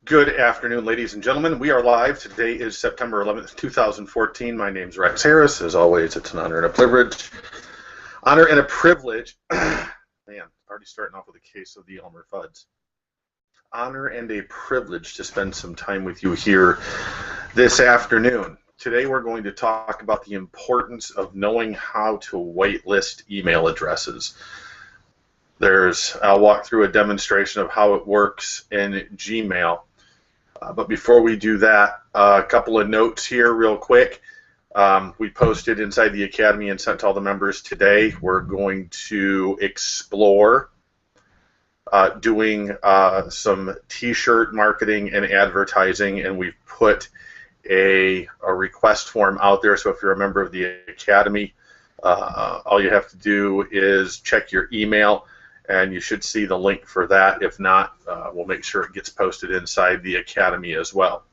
Good afternoon, ladies and gentlemen. We are live. Today is September 11th, 2014. My name's Rex Harris. As always, it's an honor and a privilege. Honor and a privilege. Man, already starting off with a case of the Elmer Fuds. Honor and a privilege to spend some time with you here this afternoon. Today we're going to talk about the importance of knowing how to whitelist email addresses. I'll walk through a demonstration of how it works in Gmail. But before we do that, a couple of notes here real quick. We posted inside the Academy and sent to all the members today. We're going to explore doing some t-shirt marketing and advertising, and we've put a request form out there. So if you're a member of the Academy, all you have to do is check your email, and you should see the link for that. If not, we'll make sure it gets posted inside the Academy as well.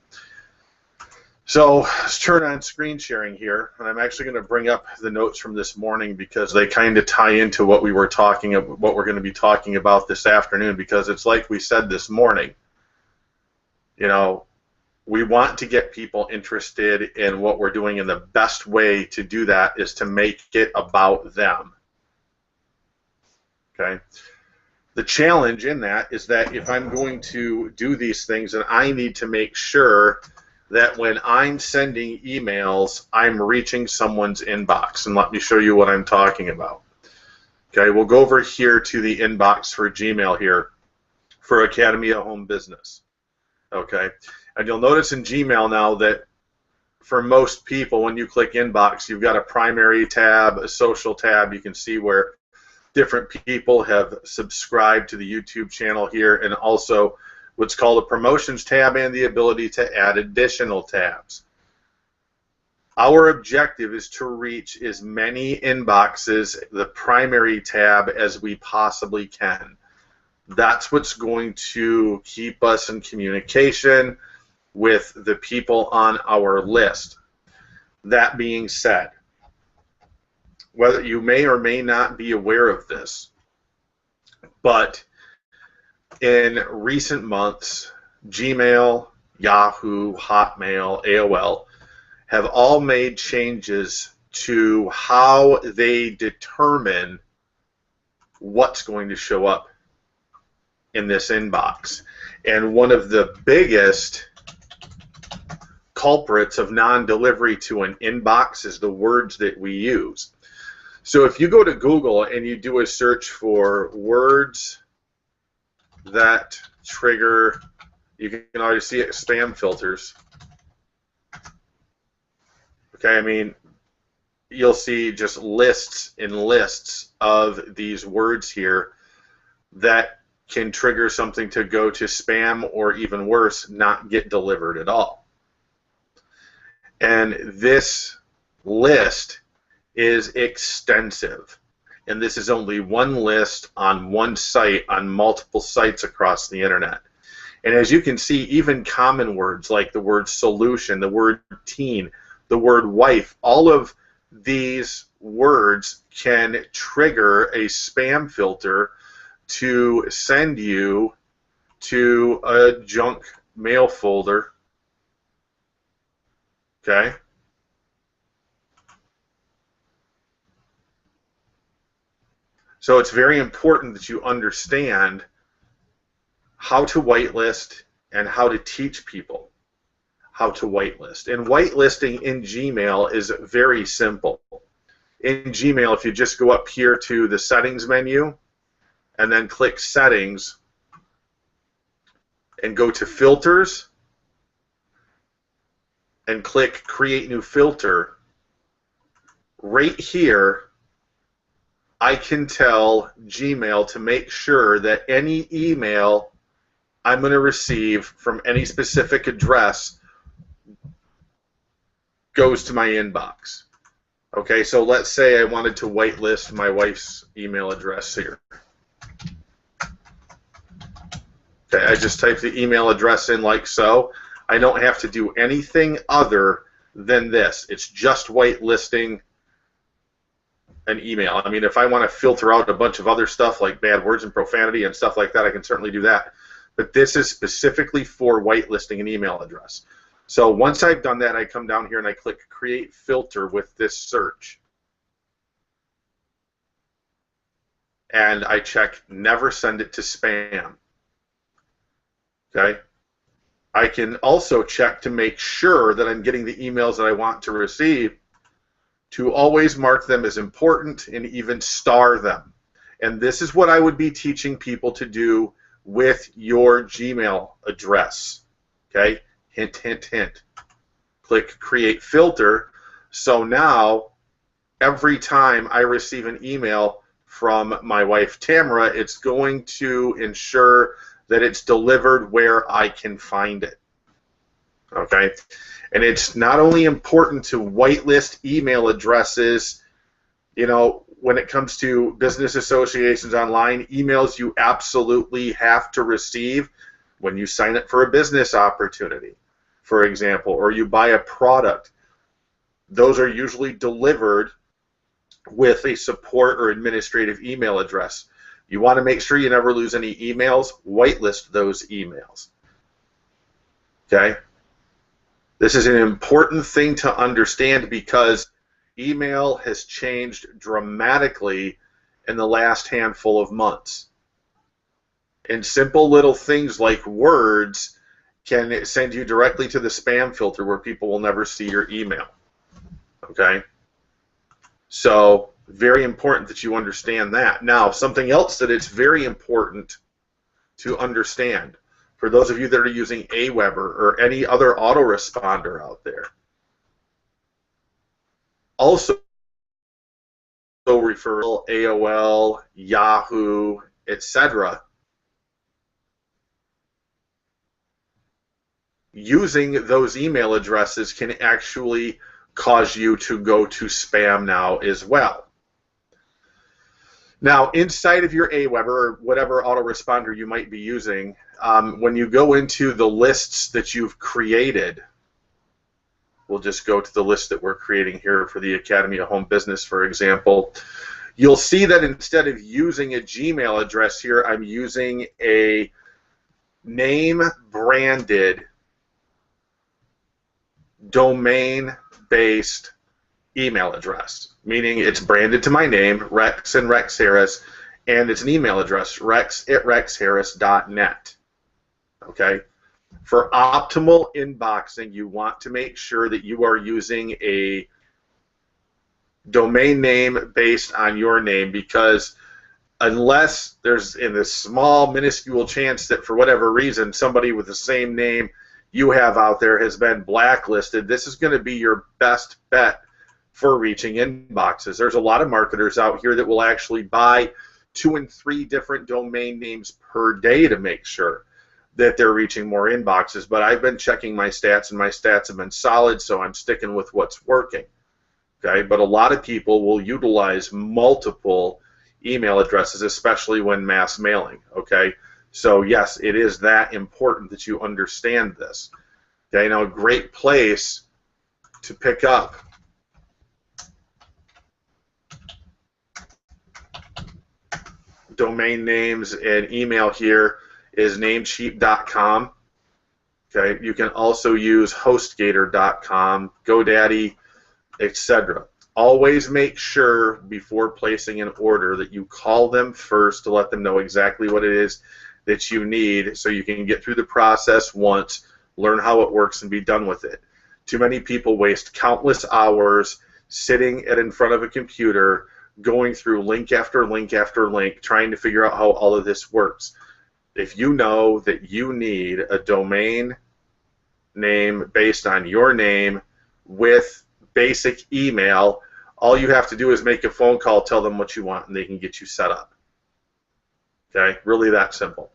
So let's turn on screen sharing here, and I'm actually going to bring up the notes from this morning because they kind of tie into what we're going to be talking about this afternoon, because it's like we said this morning. You know, we want to get people interested in what we're doing, and the best way to do that is to make it about them. Okay. The challenge in that is that if I'm going to do these things, then I need to make sure that when I'm sending emails, I'm reaching someone's inbox. And let me show you what I'm talking about. Okay, we'll go over here to the inbox for Gmail here for Academy of Home Business. Okay, and you'll notice in Gmail now that for most people, when you click inbox, you've got a primary tab, a social tab. You can see where different people have subscribed to the YouTube channel here, and also what's called a promotions tab and the ability to add additional tabs. Our objective is to reach as many inboxes, the primary tab, as we possibly can. That's what's going to keep us in communication with the people on our list. That being said, whether you may or may not be aware of this, but in recent months, Gmail, Yahoo, Hotmail, AOL have all made changes to how they determine what's going to show up in this inbox. And one of the biggest culprits of non-delivery to an inbox is the words that we use. So if you go to Google and you do a search for words that trigger, you can already see it, spam filters. Okay, I mean, you'll see just lists and lists of these words here that can trigger something to go to spam, or even worse, not get delivered at all. And this list is extensive, and this is only one list on one site on multiple sites across the internet. And as you can see, even common words like the word solution, the word teen, the word wife, all of these words can trigger a spam filter to send you to a junk mail folder. Okay? So it's very important that you understand how to whitelist and how to teach people how to whitelist. And whitelisting in Gmail is very simple. In Gmail, if you just go up here to the settings menu and then click settings and go to filters and click create new filter, right here I can tell Gmail to make sure that any email I'm going to receive from any specific address goes to my inbox. Okay, so let's say I wanted to whitelist my wife's email address here. Okay, I just type the email address in like so. I don't have to do anything other than this. It's just whitelisting an email. I mean, if I want to filter out a bunch of other stuff like bad words and profanity and stuff like that, I can certainly do that. but this is specifically for whitelisting an email address. So once I've done that, I come down here and I click Create Filter with this search. And I check Never Send It to Spam. Okay? I can also check to make sure that I'm getting the emails that I want to receive, to always mark them as important and even star them. And this is what I would be teaching people to do with your Gmail address. Okay? Hint, hint, hint. Click Create Filter. So now, every time I receive an email from my wife Tamara, it's going to ensure that it's delivered where I can find it. Okay? And it's not only important to whitelist email addresses, you know, when it comes to business associations online, emails you absolutely have to receive when you sign up for a business opportunity, for example, or you buy a product. Those are usually delivered with a support or administrative email address. You want to make sure you never lose any emails. Whitelist those emails. Okay? This is an important thing to understand because email has changed dramatically in the last handful of months. And simple little things like words can send you directly to the spam filter where people will never see your email. Okay? So, very important that you understand that. Now, something else that it's very important to understand for those of you that are using Aweber or any other autoresponder out there. Also, referral, AOL, Yahoo, etc. Using those email addresses can actually cause you to go to spam now as well. Now, inside of your Aweber or whatever autoresponder you might be using, when you go into the lists that you've created, we'll just go to the list that we're creating here for the Academy of Home Business, for example. You'll see that instead of using a Gmail address here, I'm using a name-branded, domain-based email address, meaning it's branded to my name, Rex and Rex Harris, and it's an email address, rex@rexharris.net. Okay? For optimal inboxing, you want to make sure that you are using a domain name based on your name, because unless there's in this small, minuscule chance that for whatever reason somebody with the same name you have out there has been blacklisted, this is going to be your best bet for reaching inboxes. There's a lot of marketers out here that will actually buy 2 and 3 different domain names per day to make sure that they're reaching more inboxes, but I've been checking my stats, and my stats have been solid, so I'm sticking with what's working. Okay, but a lot of people will utilize multiple email addresses, especially when mass mailing. Okay, so yes, it is that important that you understand this. Okay, now a great place to pick up domain names and email here is Namecheap.com. Okay, you can also use HostGator.com, GoDaddy, etc. Always make sure before placing an order that you call them first to let them know exactly what it is that you need, so you can get through the process once, learn how it works, and be done with it. Too many people waste countless hours sitting in front of a computer, going through link after link after link, trying to figure out how all of this works. If you know that you need a domain name based on your name with basic email, all you have to do is make a phone call, tell them what you want, and they can get you set up. Okay? Really that simple.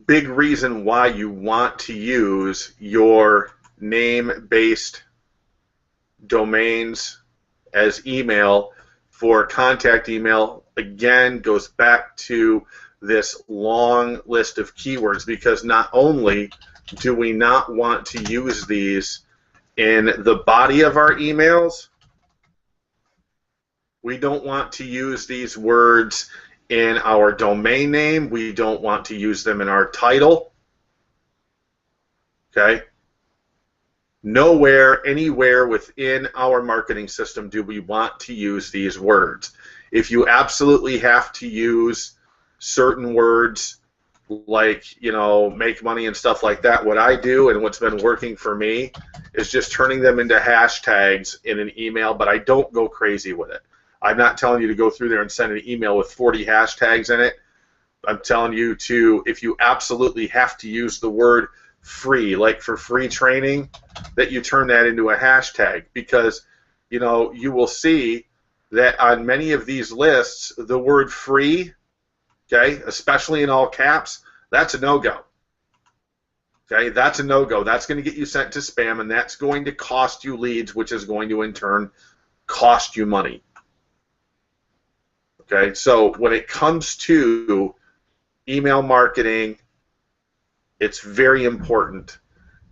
Big reason why you want to use your name-based domains as email for contact email, again, goes back to this long list of keywords, because not only do we not want to use these in the body of our emails, we don't want to use these words in our domain name. We don't want to use them in our title. Okay? Nowhere, anywhere within our marketing system do we want to use these words. If you absolutely have to use certain words like, you know, make money and stuff like that, what I do and what's been working for me is just turning them into hashtags in an email, but I don't go crazy with it. I'm not telling you to go through there and send an email with 40 hashtags in it. I'm telling you to, if you absolutely have to use the word free, like for free training, that you turn that into a hashtag, because, you know, you will see that on many of these lists, the word free, okay, especially in all caps, that's a no-go. Okay, that's a no-go. That's going to get you sent to spam, and that's going to cost you leads, which is going to in turn cost you money. Okay, so when it comes to email marketing, it's very important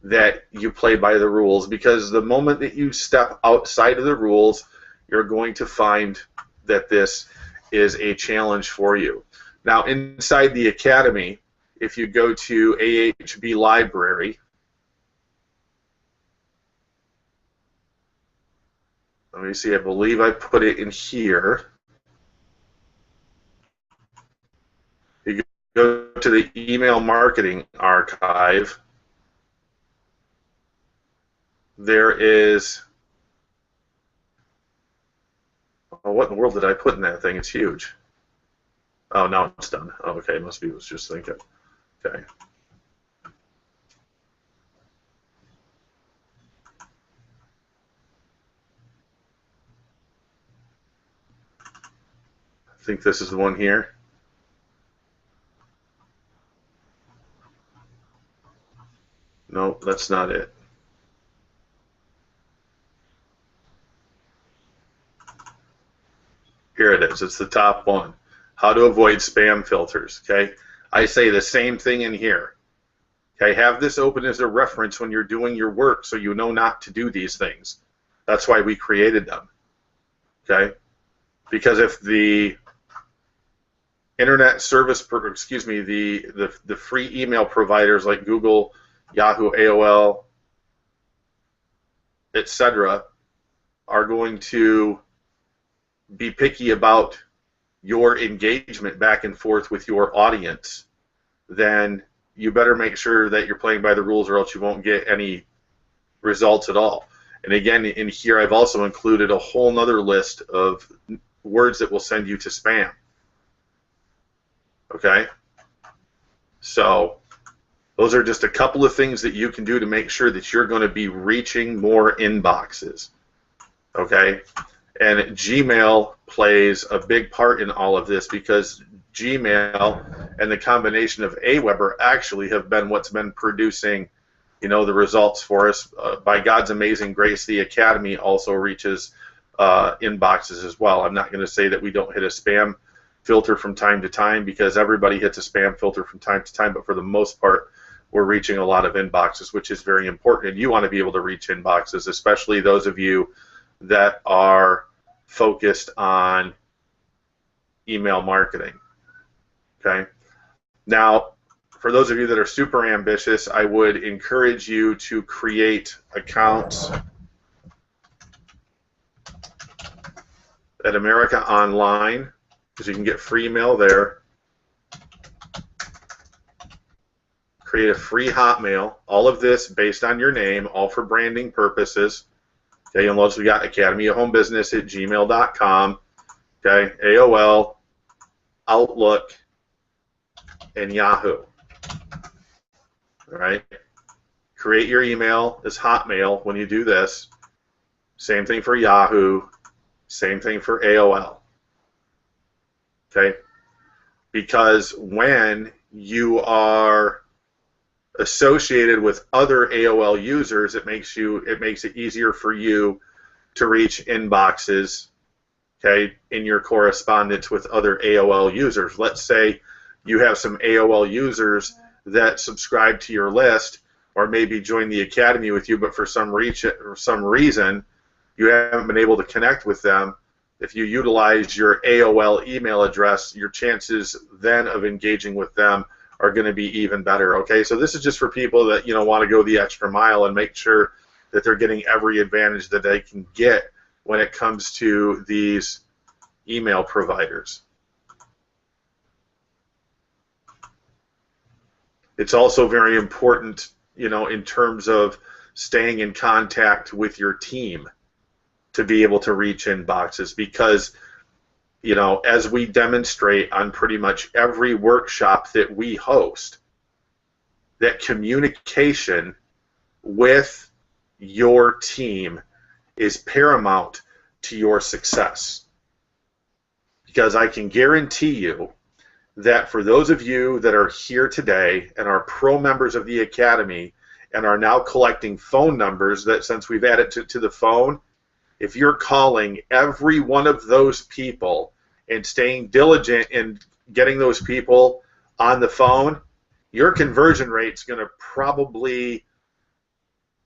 that you play by the rules, because the moment that you step outside of the rules, you're going to find that this is a challenge for you. Now, inside the Academy, if you go to AHB Library, let me see, I believe I put it in here. You go to the email marketing archive. There is, oh, what in the world did I put in that thing? It's huge. Oh, now it's done. Oh, okay, must be, I was just thinking. Okay. I think this is the one here. No, that's not it. Here it is. It's the top one. How to avoid spam filters. Okay. I say the same thing in here. Okay. Have this open as a reference when you're doing your work, so you know not to do these things. That's why we created them. Okay. Because if the internet service, excuse me, the free email providers like Google, Yahoo, AOL, etc., are going to be picky about your engagement back and forth with your audience, then you better make sure that you're playing by the rules, or else you won't get any results at all. And again, in here I've also included a whole nother list of words that will send you to spam. Okay? So those are just a couple of things that you can do to make sure that you're going to be reaching more inboxes. Okay? And Gmail plays a big part in all of this, because Gmail and the combination of Aweber actually have been what's been producing, you know, the results for us. By God's amazing grace, the Academy also reaches inboxes as well. I'm not going to say that we don't hit a spam filter from time to time, because everybody hits a spam filter from time to time, but for the most part, we're reaching a lot of inboxes, which is very important. And you want to be able to reach inboxes, especially those of you that are focused on email marketing. Okay? Now, for those of you that are super ambitious, I would encourage you to create accounts at America Online, because you can get free email there. Create a free Hotmail. All of this based on your name, all for branding purposes. Okay, you'll notice we got Academy of Home Business at gmail.com. Okay, AOL, Outlook, and Yahoo. All right. Create your email as Hotmail when you do this. Same thing for Yahoo. Same thing for AOL. Okay? Because when you are associated with other AOL users, it makes it easier for you to reach inboxes, okay, in your correspondence with other AOL users. Let's say you have some AOL users that subscribe to your list, or maybe join the Academy with you, but for some reason you haven't been able to connect with them. if you utilize your AOL email address, your chances then of engaging with them are going to be even better. Okay, so this is just for people that want to go the extra mile and make sure that they're getting every advantage that they can get when it comes to these email providers. It's also very important, in terms of staying in contact with your team to be able to reach inboxes, because as we demonstrate on pretty much every workshop that we host, that communication with your team is paramount to your success. Because I can guarantee you that for those of you that are here today and are pro members of the Academy and are now collecting phone numbers, that since we've added to the phone, if you're calling every one of those people and staying diligent in getting those people on the phone, your conversion rate's going to probably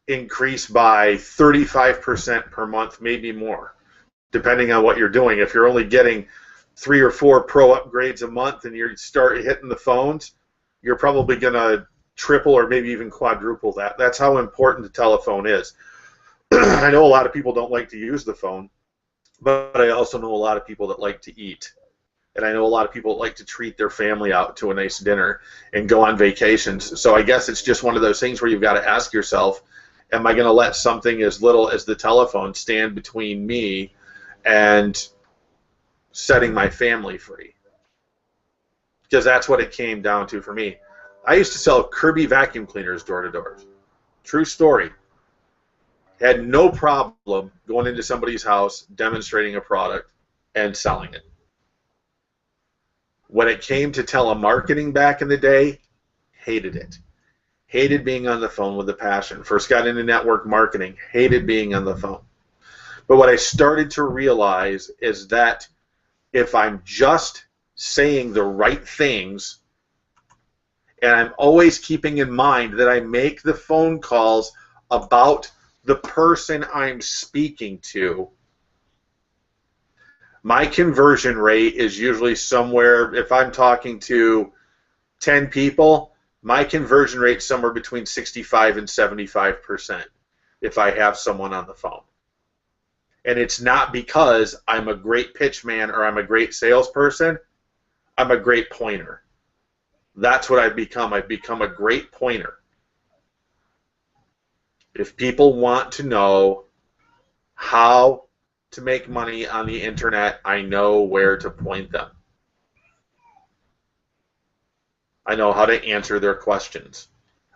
increase by 35% per month, maybe more, depending on what you're doing. If you're only getting 3 or 4 pro upgrades a month and you start hitting the phones, you're probably going to triple or maybe even quadruple that. That's how important the telephone is. I know a lot of people don't like to use the phone, but I also know a lot of people that like to eat. And I know a lot of people that like to treat their family out to a nice dinner and go on vacations. So I guess it's just one of those things where you've got to ask yourself, am I going to let something as little as the telephone stand between me and setting my family free? Because that's what it came down to for me. I used to sell Kirby vacuum cleaners door to door. True story. Had no problem going into somebody's house, demonstrating a product, and selling it. When it came to telemarketing back in the day, hated it. Hated being on the phone with a passion. First got into network marketing, hated being on the phone. But what I started to realize is that if I'm just saying the right things, and I'm always keeping in mind that I make the phone calls about the person I'm speaking to, my conversion rate is usually somewhere, if I'm talking to 10 people, my conversion rate is somewhere between 65 and 75% if I have someone on the phone. And it's not because I'm a great pitch man or I'm a great salesperson. I'm a great pointer. That's what I've become. I've become a great pointer. If people want to know how to make money on the internet, I know where to point them. I know how to answer their questions.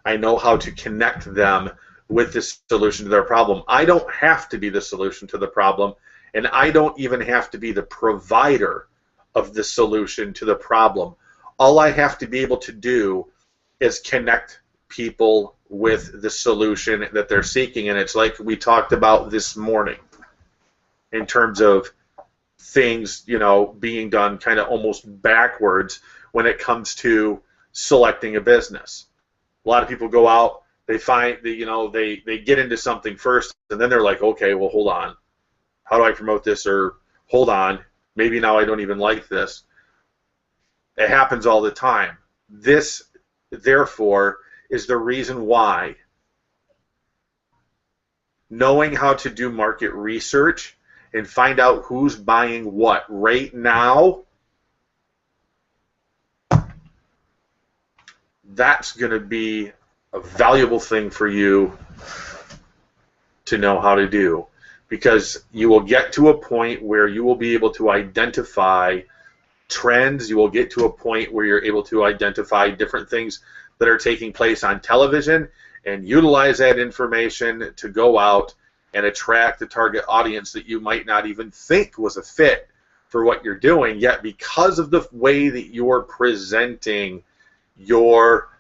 I know how to connect them with the solution to their problem. I don't have to be the solution to the problem, and I don't even have to be the provider of the solution to the problem. All I have to be able to do is connect people with the solution that they're seeking, and it's like we talked about this morning in terms of things, being done kind of almost backwards when it comes to selecting a business. A lot of people go out, they find that, they get into something first, and then they're like, okay, well, hold on, how do I promote this? Or hold on, maybe now I don't even like this. It happens all the time. This, therefore, is the reason why knowing how to do market research and find out who's buying what right now, that's going to be a valuable thing for you to know how to do, because you will get to a point where you will be able to identify trends. You will get to a point where you're able to identify different things that are taking place on television and utilize that information to go out and attract the target audience that you might not even think was a fit for what you're doing, yet because of the way that you're presenting your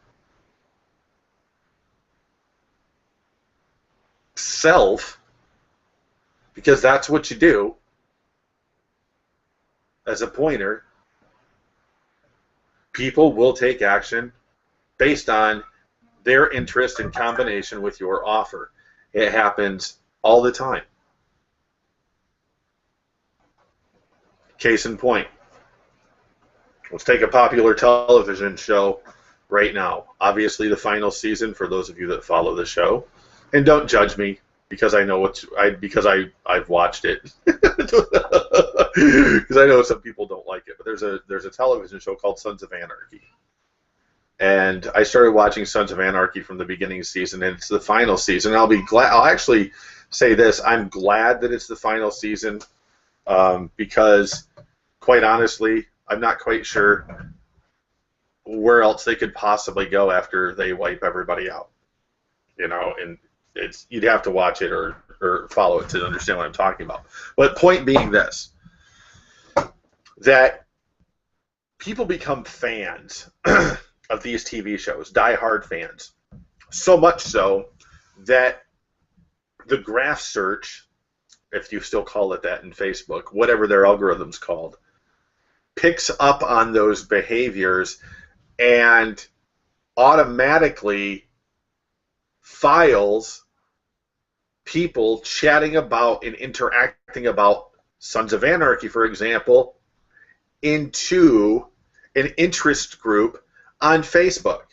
self, because that's what you do as a pointer, people will take action based on their interest in combination with your offer. It happens all the time. Case in point, let's take a popular television show right now. Obviously, the final season, for those of you that follow the show, and don't judge me because I know I've watched it, because I know some people don't like it. But there's a television show called Sons of Anarchy, and I started watching Sons of Anarchy from the beginning season, and it's the final season. I'll be glad. I'll actually say this: I'm glad that it's the final season, because, quite honestly, I'm not quite sure where else they could possibly go after they wipe everybody out. And you'd have to watch it or follow it to understand what I'm talking about. But point being this, that people become fans of these TV shows, die-hard fans, so much so that the graph search, if you still call it that in Facebook, whatever their algorithm's called, picks up on those behaviors and automatically files people chatting about and interacting about Sons of Anarchy, for example, into an interest group on Facebook.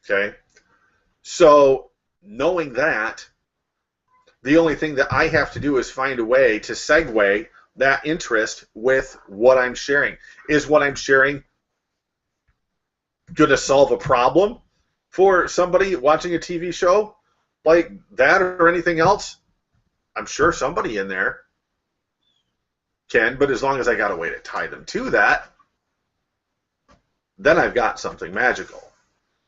Okay? So, knowing that, the only thing that I have to do is find a way to segue that interest with what I'm sharing. Is what I'm sharing going to solve a problem for somebody watching a TV show like that or anything else? I'm sure somebody in there can, but as long as I got a way to tie them to that, then I've got something magical.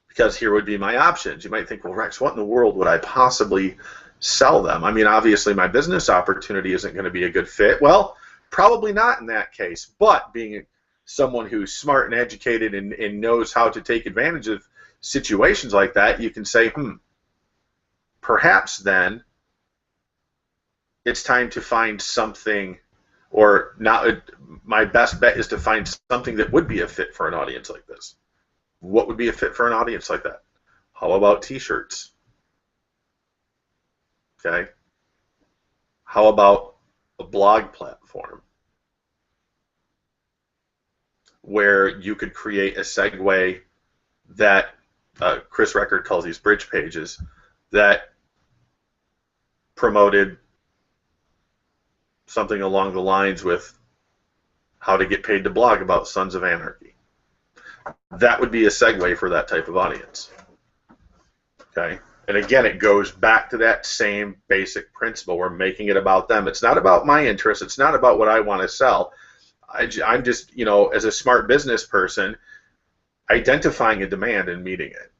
Because here would be my options. You might think, well, Rex, what in the world would I possibly sell them? I mean, obviously my business opportunity isn't going to be a good fit. Well, probably not in that case, but being someone who's smart and educated and knows how to take advantage of situations like that, you can say, perhaps then it's time to find something, or not. My best bet is to find something that would be a fit for an audience like this. What would be a fit for an audience like that? How about t-shirts? Okay. How about a blog platform where you could create a segue that Chris Record calls these bridge pages that promoted something along the lines with how to get paid to blog about Sons of Anarchy. That would be a segue for that type of audience. Okay? And again, it goes back to that same basic principle. We're making it about them. It's not about my interests. It's not about what I want to sell. I'm just, as a smart business person, identifying a demand and meeting it.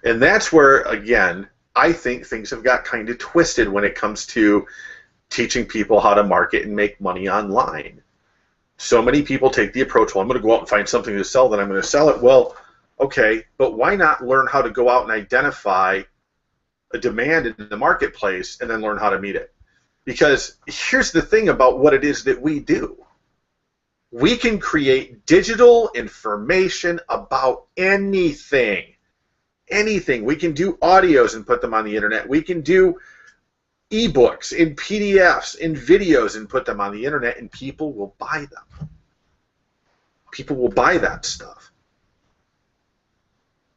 And that's where, again, I think things have got kind of twisted when it comes to teaching people how to market and make money online. So many people take the approach, well, I'm going to go out and find something to sell, then I'm going to sell it. Well, okay, but why not learn how to go out and identify a demand in the marketplace and then learn how to meet it? Because here's the thing about what it is that we do. We can create digital information about anything. Anything. We can do audios and put them on the internet. We can do ebooks in PDFs, in videos, and put them on the internet, and people will buy them. People will buy that stuff.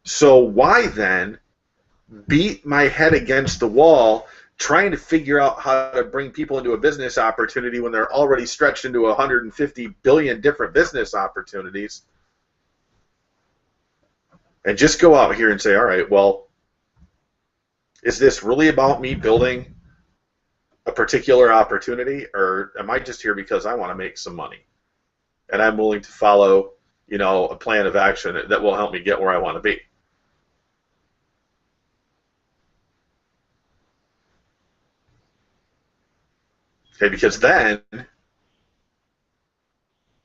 So why then beat my head against the wall trying to figure out how to bring people into a business opportunity when they're already stretched into 150 billion different business opportunities, and just go out here and say, all right, well, is this really about me building a particular opportunity, or am I just here because I want to make some money and I'm willing to follow, a plan of action that will help me get where I want to be? Okay, because then,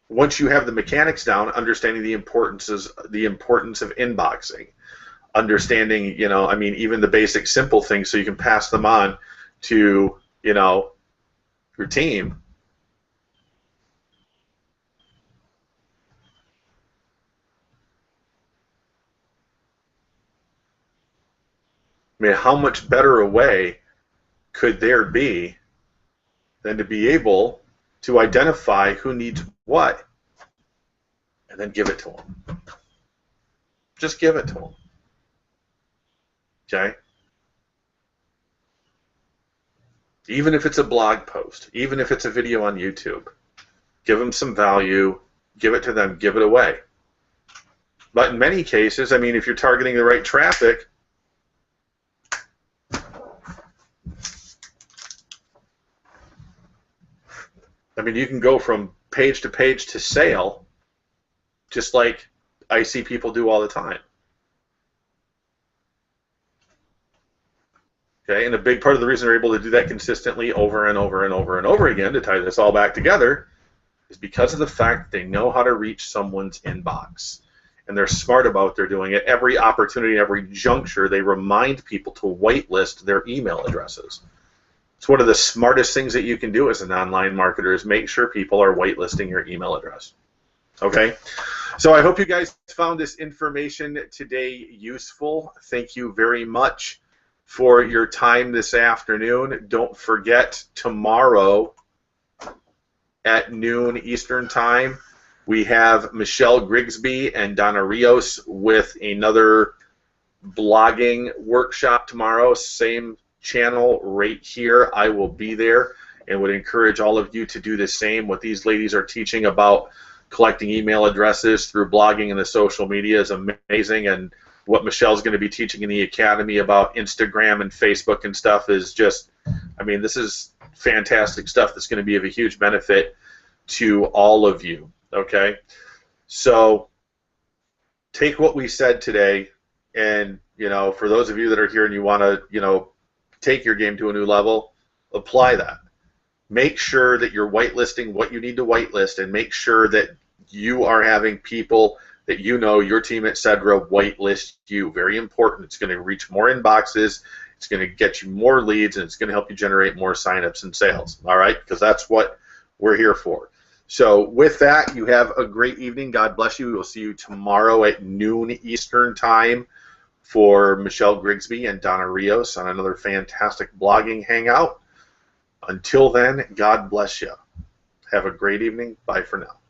once you have the mechanics down, understanding the importance of inboxing, understanding, even the basic simple things so you can pass them on to, your team. I mean, how much better a way could there be than to be able to identify who needs what and then give it to them. Just give it to them. Okay? Even if it's a blog post, even if it's a video on YouTube, give them some value, give it to them, give it away. But in many cases, I mean, if you're targeting the right traffic, I mean, you can go from page to sale, just like I see people do all the time. Okay, and a big part of the reason they're able to do that consistently over and over and over and over again, to tie this all back together, is because of the fact that they know how to reach someone's inbox. And they're smart about their doing it. Every opportunity, every juncture, they remind people to whitelist their email addresses. It's one of the smartest things that you can do as an online marketer is make sure people are whitelisting your email address. Okay? So I hope you guys found this information today useful. Thank you very much for your time this afternoon. Don't forget, tomorrow at noon Eastern Time, we have Michelle Grigsby and Donna Rios with another blogging workshop tomorrow. Same channel right here. I will be there and would encourage all of you to do the same. What these ladies are teaching about collecting email addresses through blogging and the social media is amazing, and what Michelle's going to be teaching in the Academy about Instagram and Facebook and stuff is just, I mean, this is fantastic stuff that's going to be of a huge benefit to all of you. Okay? So take what we said today, and, you know, for those of you that are here and you want to, you know, take your game to a new level, apply that. Make sure that you're whitelisting what you need to whitelist, and make sure that you are having people that you know, your team, etc., whitelist you. Very important. It's going to reach more inboxes, it's going to get you more leads, and it's going to help you generate more signups and sales. All right? Because that's what we're here for. So with that, you have a great evening. God bless you. We'll see you tomorrow at noon Eastern Time for Michelle Grigsby and Donna Rios on another fantastic blogging hangout. Until then, God bless you. Have a great evening. Bye for now.